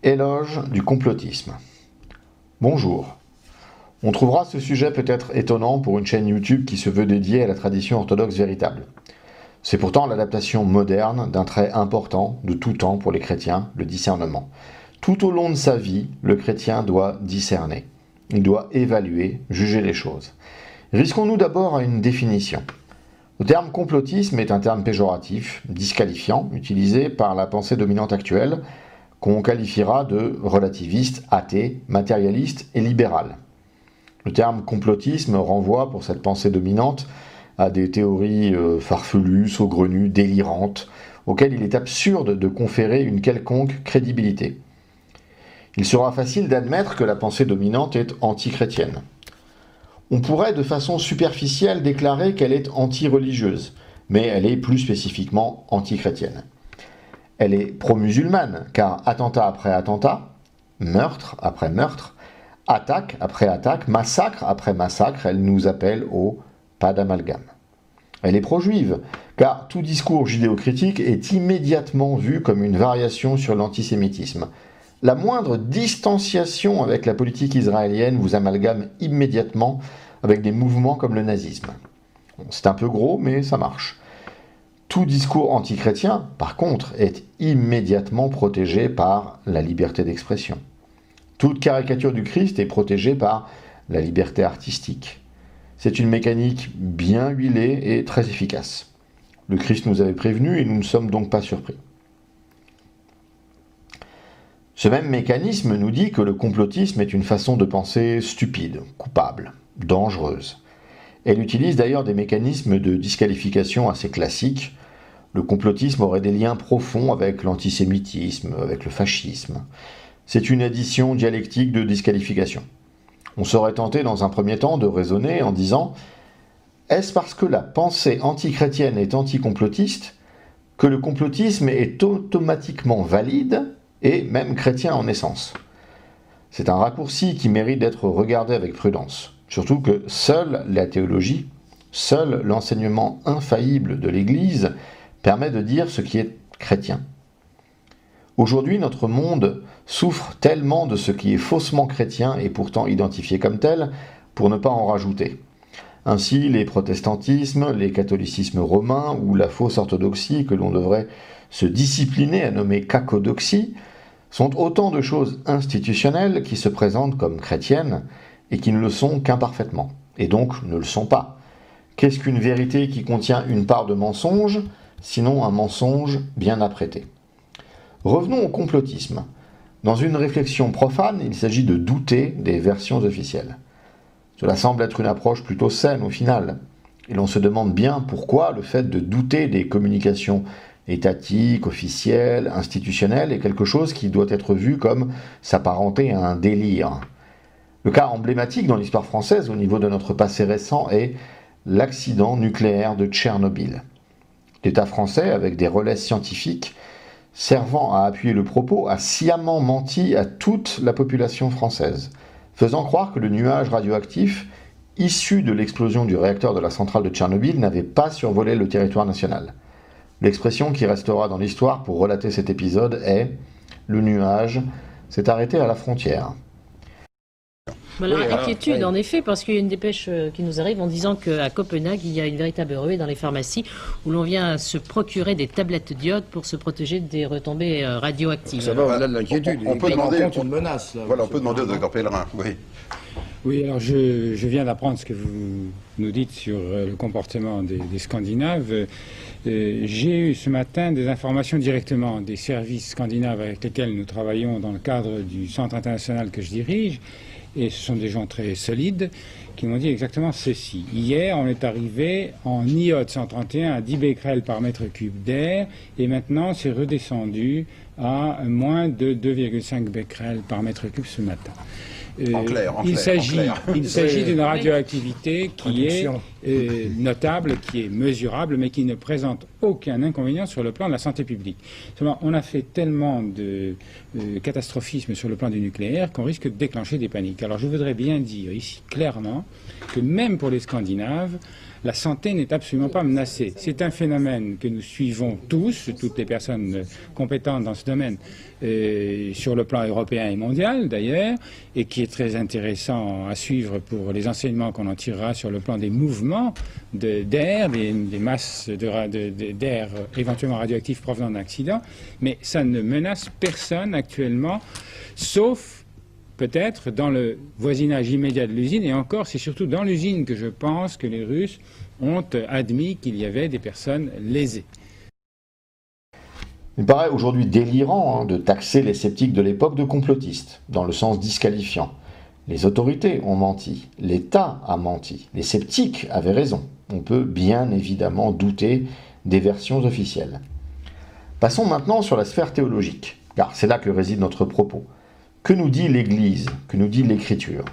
Éloge du complotisme. Bonjour. On trouvera ce sujet peut-être étonnant pour une chaîne YouTube qui se veut dédiée à la tradition orthodoxe véritable. C'est pourtant l'adaptation moderne d'un trait important de tout temps pour les chrétiens, le discernement. Tout au long de sa vie, le chrétien doit discerner. Il doit évaluer, juger les choses. Risquons-nous d'abord à une définition. Le terme complotisme est un terme péjoratif, disqualifiant, utilisé par la pensée dominante actuelle, qu'on qualifiera de relativiste, athée, matérialiste et libéral. Le terme complotisme renvoie, pour cette pensée dominante, à des théories farfelues, saugrenues, délirantes, auxquelles il est absurde de conférer une quelconque crédibilité. Il sera facile d'admettre que la pensée dominante est anti-chrétienne. On pourrait de façon superficielle déclarer qu'elle est anti-religieuse, mais elle est plus spécifiquement anti-chrétienne. Elle est pro-musulmane, car attentat après attentat, meurtre après meurtre, attaque après attaque, massacre après massacre, elle nous appelle au pas d'amalgame. Elle est pro-juive, car tout discours judéo-critique est immédiatement vu comme une variation sur l'antisémitisme. La moindre distanciation avec la politique israélienne vous amalgame immédiatement avec des mouvements comme le nazisme. Bon, c'est un peu gros, mais ça marche. Tout discours antichrétien, par contre, est immédiatement protégé par la liberté d'expression. Toute caricature du Christ est protégée par la liberté artistique. C'est une mécanique bien huilée et très efficace. Le Christ nous avait prévenus et nous ne sommes donc pas surpris. Ce même mécanisme nous dit que le complotisme est une façon de penser stupide, coupable, dangereuse. Elle utilise d'ailleurs des mécanismes de disqualification assez classiques. Le complotisme aurait des liens profonds avec l'antisémitisme, avec le fascisme. C'est une addition dialectique de disqualification. On serait tenté dans un premier temps de raisonner en disant « Est-ce parce que la pensée antichrétienne est anticomplotiste que le complotisme est automatiquement valide et même chrétien en essence ?» C'est un raccourci qui mérite d'être regardé avec prudence. Surtout que seule la théologie, seul l'enseignement infaillible de l'Église permet de dire ce qui est chrétien. Aujourd'hui, notre monde souffre tellement de ce qui est faussement chrétien et pourtant identifié comme tel, pour ne pas en rajouter. Ainsi, les protestantismes, les catholicismes romains ou la fausse orthodoxie que l'on devrait se discipliner à nommer cacodoxie sont autant de choses institutionnelles qui se présentent comme chrétiennes et qui ne le sont qu'imparfaitement, et donc ne le sont pas. Qu'est-ce qu'une vérité qui contient une part de mensonge, sinon un mensonge bien apprêté ? Revenons au complotisme. Dans une réflexion profane, il s'agit de douter des versions officielles. Cela semble être une approche plutôt saine au final, et l'on se demande bien pourquoi le fait de douter des communications étatiques, officielles, institutionnelles est quelque chose qui doit être vu comme s'apparenter à un délire. Le cas emblématique dans l'histoire française au niveau de notre passé récent est l'accident nucléaire de Tchernobyl. L'État français, avec des relais scientifiques servant à appuyer le propos, a sciemment menti à toute la population française, faisant croire que le nuage radioactif issu de l'explosion du réacteur de la centrale de Tchernobyl n'avait pas survolé le territoire national. L'expression qui restera dans l'histoire pour relater cet épisode est « le nuage s'est arrêté à la frontière ». Alors, inquiétude, en effet, parce qu'il y a une dépêche qui nous arrive en disant qu'à Copenhague, il y a une véritable ruée dans les pharmacies où l'on vient se procurer des tablettes d'iode pour se protéger des retombées radioactives. Ça va au-delà de l'inquiétude. On peut demander une menace. Là, voilà, on peut demander au docteur Pellerin, oui. Oui, alors je viens d'apprendre ce que vous nous dites sur le comportement des Scandinaves. J'ai eu ce matin des informations directement des services scandinaves avec lesquels nous travaillons dans le cadre du centre international que je dirige. Et ce sont des gens très solides qui m'ont dit exactement ceci. Hier, on est arrivé en iode 131 à 10 becquerels par mètre cube d'air et maintenant c'est redescendu à moins de 2,5 becquerels par mètre cube ce matin. Il s'agit d'une radioactivité qui est notable, qui est mesurable, mais qui ne présente aucun inconvénient sur le plan de la santé publique. Seulement, on a fait tellement de catastrophisme sur le plan du nucléaire qu'on risque de déclencher des paniques. Alors je voudrais bien dire ici clairement que même pour les Scandinaves, la santé n'est absolument pas menacée. C'est un phénomène que nous suivons tous, toutes les personnes compétentes dans ce domaine, sur le plan européen et mondial d'ailleurs, et qui est très intéressant à suivre pour les enseignements qu'on en tirera sur le plan des mouvements d'air, des masses d'air éventuellement radioactifs provenant d'accidents, mais ça ne menace personne actuellement, sauf peut-être dans le voisinage immédiat de l'usine, et encore, c'est surtout dans l'usine que je pense que les Russes ont admis qu'il y avait des personnes lésées. Il paraît aujourd'hui délirant de taxer les sceptiques de l'époque de complotistes, dans le sens disqualifiant. Les autorités ont menti, l'État a menti, les sceptiques avaient raison. On peut bien évidemment douter des versions officielles. Passons maintenant sur la sphère théologique, car c'est là que réside notre propos. Que nous dit l'Église? Que nous dit l'Écriture?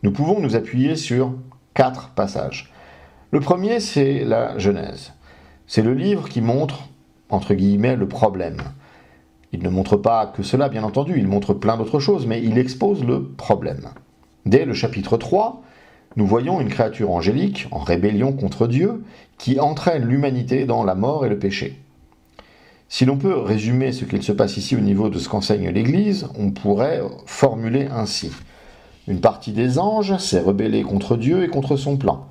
Nous pouvons nous appuyer sur 4 passages. Le premier, c'est la Genèse. C'est le livre qui montre, entre guillemets, le problème. Il ne montre pas que cela, bien entendu, il montre plein d'autres choses, mais il expose le problème. Dès le chapitre 3, nous voyons une créature angélique, en rébellion contre Dieu, qui entraîne l'humanité dans la mort et le péché. Si l'on peut résumer ce qu'il se passe ici au niveau de ce qu'enseigne l'Église, on pourrait formuler ainsi. Une partie des anges s'est rebellée contre Dieu et contre son plan.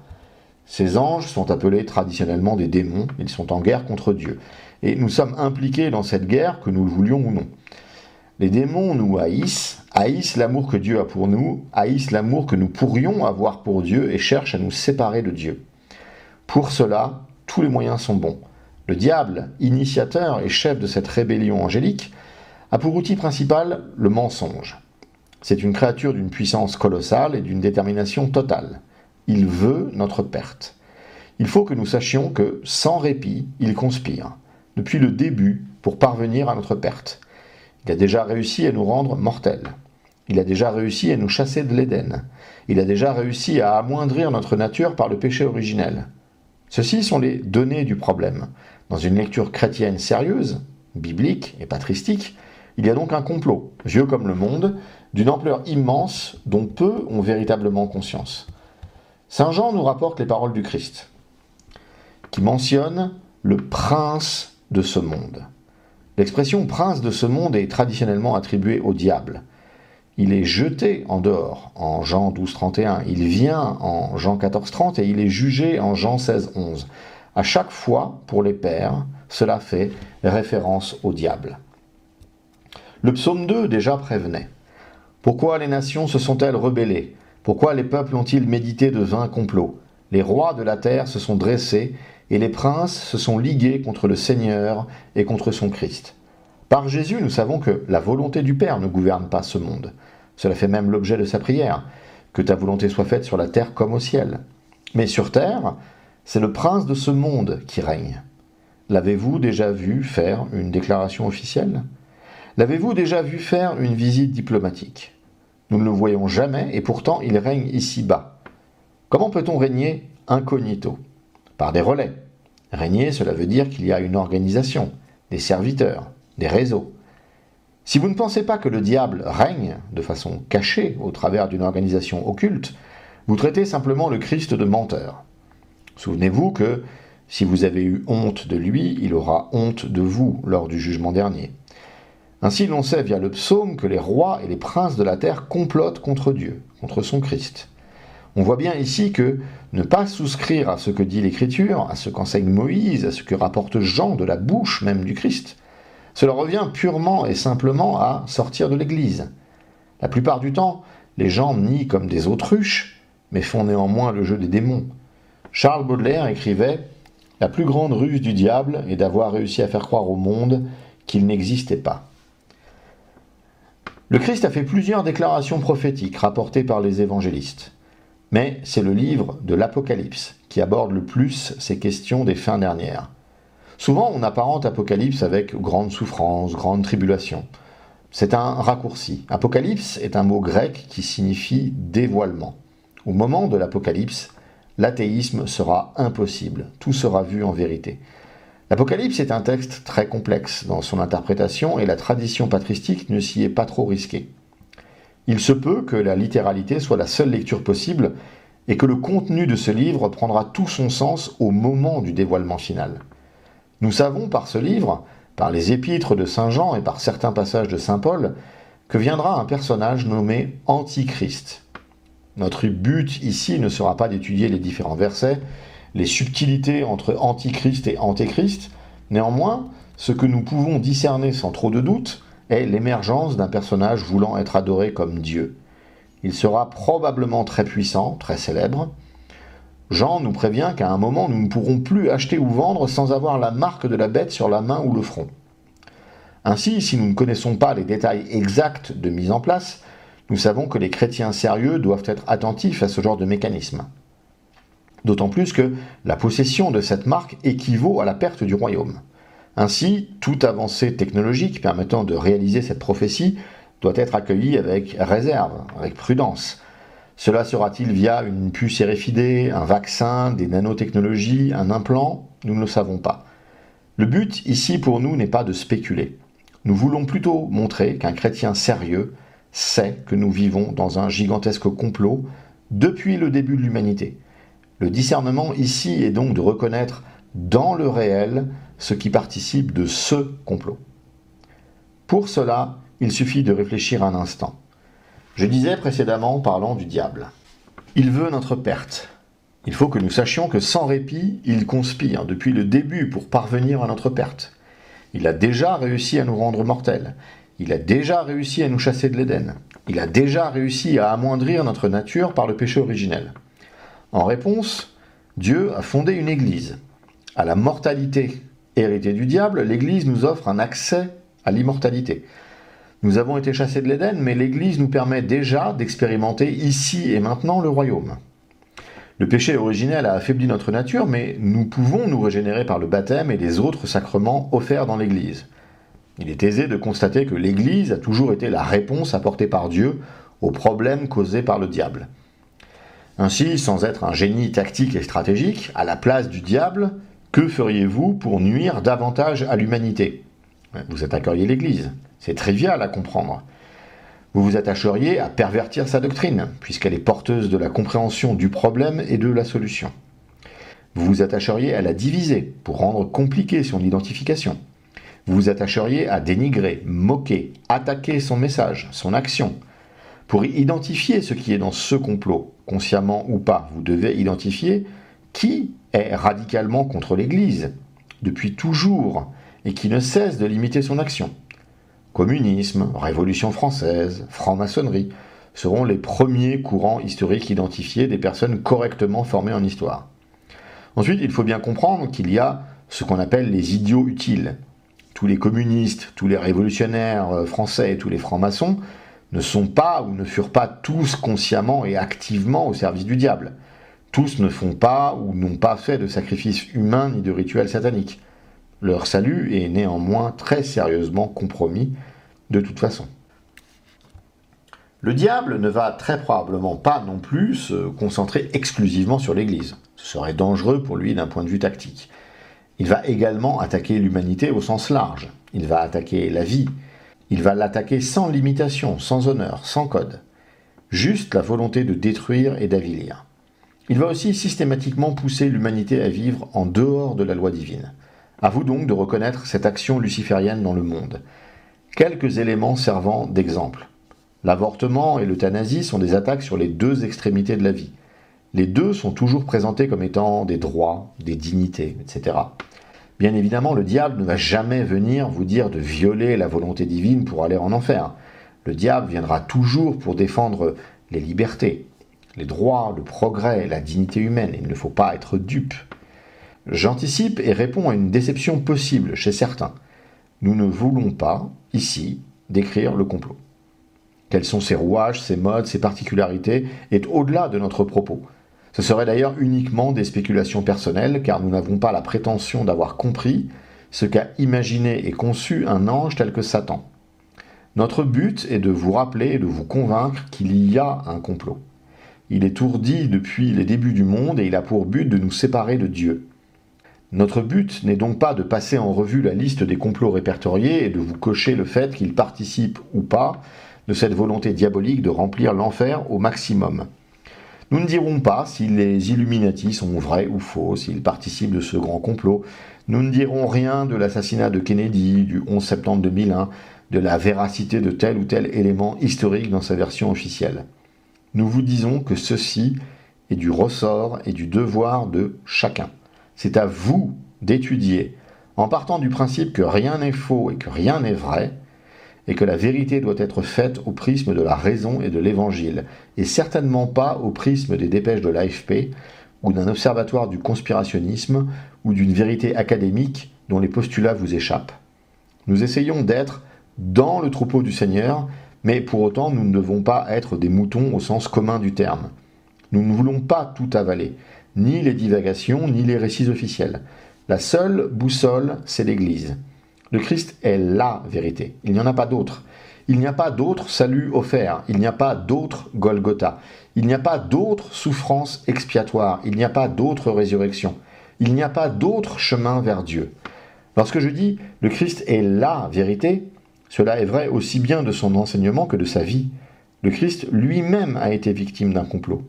Ces anges sont appelés traditionnellement des démons, ils sont en guerre contre Dieu. Et nous sommes impliqués dans cette guerre, que nous le voulions ou non. Les démons nous haïssent l'amour que Dieu a pour nous, haïssent l'amour que nous pourrions avoir pour Dieu et cherchent à nous séparer de Dieu. Pour cela, tous les moyens sont bons. Le diable, initiateur et chef de cette rébellion angélique, a pour outil principal le mensonge. C'est une créature d'une puissance colossale et d'une détermination totale. Il veut notre perte. Il faut que nous sachions que, sans répit, il conspire, depuis le début, pour parvenir à notre perte. Il a déjà réussi à nous rendre mortels. Il a déjà réussi à nous chasser de l'Éden. Il a déjà réussi à amoindrir notre nature par le péché originel. Ceci sont les données du problème. Dans une lecture chrétienne sérieuse, biblique et patristique, il y a donc un complot, vieux comme le monde, d'une ampleur immense dont peu ont véritablement conscience. Saint Jean nous rapporte les paroles du Christ, qui mentionne le prince de ce monde. L'expression prince de ce monde est traditionnellement attribuée au diable. Il est jeté en dehors en Jean 12:31, il vient en Jean 14:30 et il est jugé en Jean 16:11. À chaque fois, pour les pères, cela fait référence au diable. Le psaume 2 déjà prévenait. Pourquoi les nations se sont-elles rebellées? Pourquoi les peuples ont-ils médité de vains complots? Les rois de la terre se sont dressés et les princes se sont ligués contre le Seigneur et contre son Christ. Par Jésus, nous savons que la volonté du Père ne gouverne pas ce monde. Cela fait même l'objet de sa prière, que ta volonté soit faite sur la terre comme au ciel. Mais sur terre, c'est le prince de ce monde qui règne. L'avez-vous déjà vu faire une déclaration officielle? L'avez-vous déjà vu faire une visite diplomatique? Nous ne le voyons jamais et pourtant il règne ici-bas. Comment peut-on régner incognito? Par des relais. Régner, cela veut dire qu'il y a une organisation, des serviteurs, des réseaux. Si vous ne pensez pas que le diable règne de façon cachée au travers d'une organisation occulte, vous traitez simplement le Christ de menteur. Souvenez-vous que si vous avez eu honte de lui, il aura honte de vous lors du jugement dernier. Ainsi, l'on sait via le psaume que les rois et les princes de la terre complotent contre Dieu, contre son Christ. On voit bien ici que ne pas souscrire à ce que dit l'Écriture, à ce qu'enseigne Moïse, à ce que rapporte Jean de la bouche même du Christ, cela revient purement et simplement à sortir de l'Église. La plupart du temps, les gens nient comme des autruches, mais font néanmoins le jeu des démons. Charles Baudelaire écrivait « La plus grande ruse du diable est d'avoir réussi à faire croire au monde qu'il n'existait pas. » Le Christ a fait plusieurs déclarations prophétiques rapportées par les évangélistes. Mais c'est le livre de l'Apocalypse qui aborde le plus ces questions des fins dernières. Souvent, on apparente Apocalypse avec grande souffrance, grande tribulation. C'est un raccourci. Apocalypse est un mot grec qui signifie dévoilement. Au moment de l'Apocalypse, l'athéisme sera impossible, tout sera vu en vérité. L'Apocalypse est un texte très complexe dans son interprétation et la tradition patristique ne s'y est pas trop risquée. Il se peut que la littéralité soit la seule lecture possible et que le contenu de ce livre prendra tout son sens au moment du dévoilement final. Nous savons par ce livre, par les épîtres de Saint Jean et par certains passages de Saint Paul, que viendra un personnage nommé Antichrist. Notre but ici ne sera pas d'étudier les différents versets, les subtilités entre Antichrist et Antéchrist. Néanmoins, ce que nous pouvons discerner sans trop de doute est l'émergence d'un personnage voulant être adoré comme Dieu. Il sera probablement très puissant, très célèbre. Jean nous prévient qu'à un moment, nous ne pourrons plus acheter ou vendre sans avoir la marque de la bête sur la main ou le front. Ainsi, si nous ne connaissons pas les détails exacts de mise en place, nous savons que les chrétiens sérieux doivent être attentifs à ce genre de mécanisme. D'autant plus que la possession de cette marque équivaut à la perte du royaume. Ainsi, toute avancée technologique permettant de réaliser cette prophétie doit être accueillie avec réserve, avec prudence. Cela sera-t-il via une puce RFID, un vaccin, des nanotechnologies, un implant? Nous ne le savons pas. Le but ici pour nous n'est pas de spéculer. Nous voulons plutôt montrer qu'un chrétien sérieux sait que nous vivons dans un gigantesque complot depuis le début de l'humanité. Le discernement ici est donc de reconnaître dans le réel ce qui participe de ce complot. Pour cela, il suffit de réfléchir un instant. Je disais précédemment en parlant du diable. Il veut notre perte. Il faut que nous sachions que sans répit, il conspire depuis le début pour parvenir à notre perte. Il a déjà réussi à nous rendre mortels. Il a déjà réussi à nous chasser de l'Éden. Il a déjà réussi à amoindrir notre nature par le péché originel. En réponse, Dieu a fondé une église. À la mortalité héritée du diable, l'église nous offre un accès à l'immortalité. Nous avons été chassés de l'Éden, mais l'église nous permet déjà d'expérimenter ici et maintenant le royaume. Le péché originel a affaibli notre nature, mais nous pouvons nous régénérer par le baptême et les autres sacrements offerts dans l'église. Il est aisé de constater que l'église a toujours été la réponse apportée par Dieu aux problèmes causés par le diable. Ainsi, sans être un génie tactique et stratégique, à la place du diable, que feriez-vous pour nuire davantage à l'humanité? Vous attaqueriez l'Église. C'est trivial à comprendre. Vous vous attacheriez à pervertir sa doctrine, puisqu'elle est porteuse de la compréhension du problème et de la solution. Vous vous attacheriez à la diviser, pour rendre compliquée son identification. Vous vous attacheriez à dénigrer, moquer, attaquer son message, son action. Pour identifier ce qui est dans ce complot, consciemment ou pas, vous devez identifier qui est radicalement contre l'Église, depuis toujours, et qui ne cesse de limiter son action. Communisme, Révolution française, franc-maçonnerie seront les premiers courants historiques identifiés des personnes correctement formées en histoire. Ensuite, il faut bien comprendre qu'il y a ce qu'on appelle les idiots utiles. Tous les communistes, tous les révolutionnaires français et tous les francs-maçons ne sont pas ou ne furent pas tous consciemment et activement au service du diable. Tous ne font pas ou n'ont pas fait de sacrifices humains ni de rituels sataniques. Leur salut est néanmoins très sérieusement compromis de toute façon. Le diable ne va très probablement pas non plus se concentrer exclusivement sur l'Église. Ce serait dangereux pour lui d'un point de vue tactique. Il va également attaquer l'humanité au sens large. Il va attaquer la vie. Il va l'attaquer sans limitation, sans honneur, sans code. Juste la volonté de détruire et d'avilir. Il va aussi systématiquement pousser l'humanité à vivre en dehors de la loi divine. À vous donc de reconnaître cette action luciférienne dans le monde. Quelques éléments servant d'exemple. L'avortement et l'euthanasie sont des attaques sur les deux extrémités de la vie. Les deux sont toujours présentés comme étant des droits, des dignités, etc. Bien évidemment, le diable ne va jamais venir vous dire de violer la volonté divine pour aller en enfer. Le diable viendra toujours pour défendre les libertés, les droits, le progrès, la dignité humaine. Il ne faut pas être dupe. J'anticipe et réponds à une déception possible chez certains. Nous ne voulons pas, ici, décrire le complot. Quels sont ses rouages, ses modes, ses particularités, est au-delà de notre propos. Ce serait d'ailleurs uniquement des spéculations personnelles, car nous n'avons pas la prétention d'avoir compris ce qu'a imaginé et conçu un ange tel que Satan. Notre but est de vous rappeler et de vous convaincre qu'il y a un complot. Il est ourdi depuis les débuts du monde et il a pour but de nous séparer de Dieu. Notre but n'est donc pas de passer en revue la liste des complots répertoriés et de vous cocher le fait qu'ils participent ou pas de cette volonté diabolique de remplir l'enfer au maximum. Nous ne dirons pas si les Illuminati sont vrais ou faux, s'ils participent de ce grand complot. Nous ne dirons rien de l'assassinat de Kennedy, du 11 septembre 2001, de la véracité de tel ou tel élément historique dans sa version officielle. Nous vous disons que ceci est du ressort et du devoir de chacun. C'est à vous d'étudier, en partant du principe que rien n'est faux et que rien n'est vrai, et que la vérité doit être faite au prisme de la raison et de l'évangile, et certainement pas au prisme des dépêches de l'AFP, ou d'un observatoire du conspirationnisme, ou d'une vérité académique dont les postulats vous échappent. Nous essayons d'être dans le troupeau du Seigneur, mais pour autant nous ne devons pas être des moutons au sens commun du terme. Nous ne voulons pas tout avaler, ni les divagations, ni les récits officiels. La seule boussole, c'est l'Église. Le Christ est la vérité. Il n'y en a pas d'autre. Il n'y a pas d'autre salut offert. Il n'y a pas d'autre Golgotha. Il n'y a pas d'autre souffrance expiatoire. Il n'y a pas d'autre résurrection. Il n'y a pas d'autre chemin vers Dieu. Lorsque je dis « le Christ est la vérité », cela est vrai aussi bien de son enseignement que de sa vie. Le Christ lui-même a été victime d'un complot.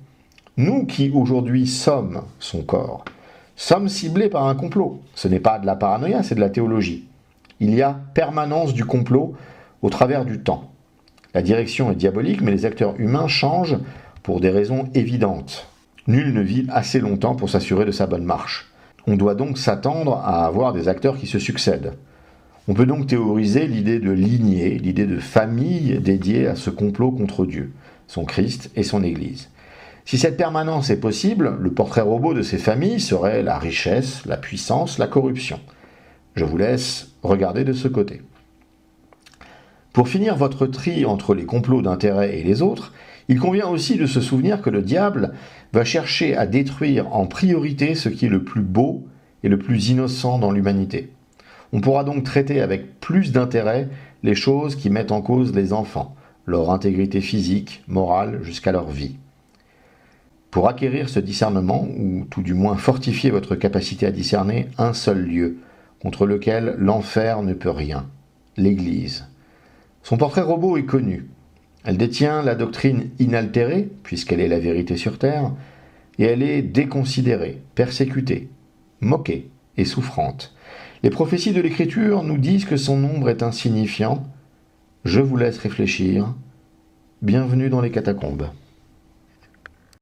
Nous qui aujourd'hui sommes son corps, sommes ciblés par un complot. Ce n'est pas de la paranoïa, c'est de la théologie. Il y a permanence du complot au travers du temps. La direction est diabolique, mais les acteurs humains changent pour des raisons évidentes. Nul ne vit assez longtemps pour s'assurer de sa bonne marche. On doit donc s'attendre à avoir des acteurs qui se succèdent. On peut donc théoriser l'idée de lignée, l'idée de famille dédiée à ce complot contre Dieu, son Christ et son Église. Si cette permanence est possible, le portrait robot de ces familles serait la richesse, la puissance, la corruption. Je vous laisse regarder de ce côté. Pour finir votre tri entre les complots d'intérêt et les autres, il convient aussi de se souvenir que le diable va chercher à détruire en priorité ce qui est le plus beau et le plus innocent dans l'humanité. On pourra donc traiter avec plus d'intérêt les choses qui mettent en cause les enfants, leur intégrité physique, morale, jusqu'à leur vie. Pour acquérir ce discernement, ou tout du moins fortifier votre capacité à discerner, un seul lieu, contre lequel l'enfer ne peut rien, l'Église. Son portrait robot est connu. Elle détient la doctrine inaltérée, puisqu'elle est la vérité sur terre, et elle est déconsidérée, persécutée, moquée et souffrante. Les prophéties de l'Écriture nous disent que son nombre est insignifiant. Je vous laisse réfléchir. Bienvenue dans les catacombes.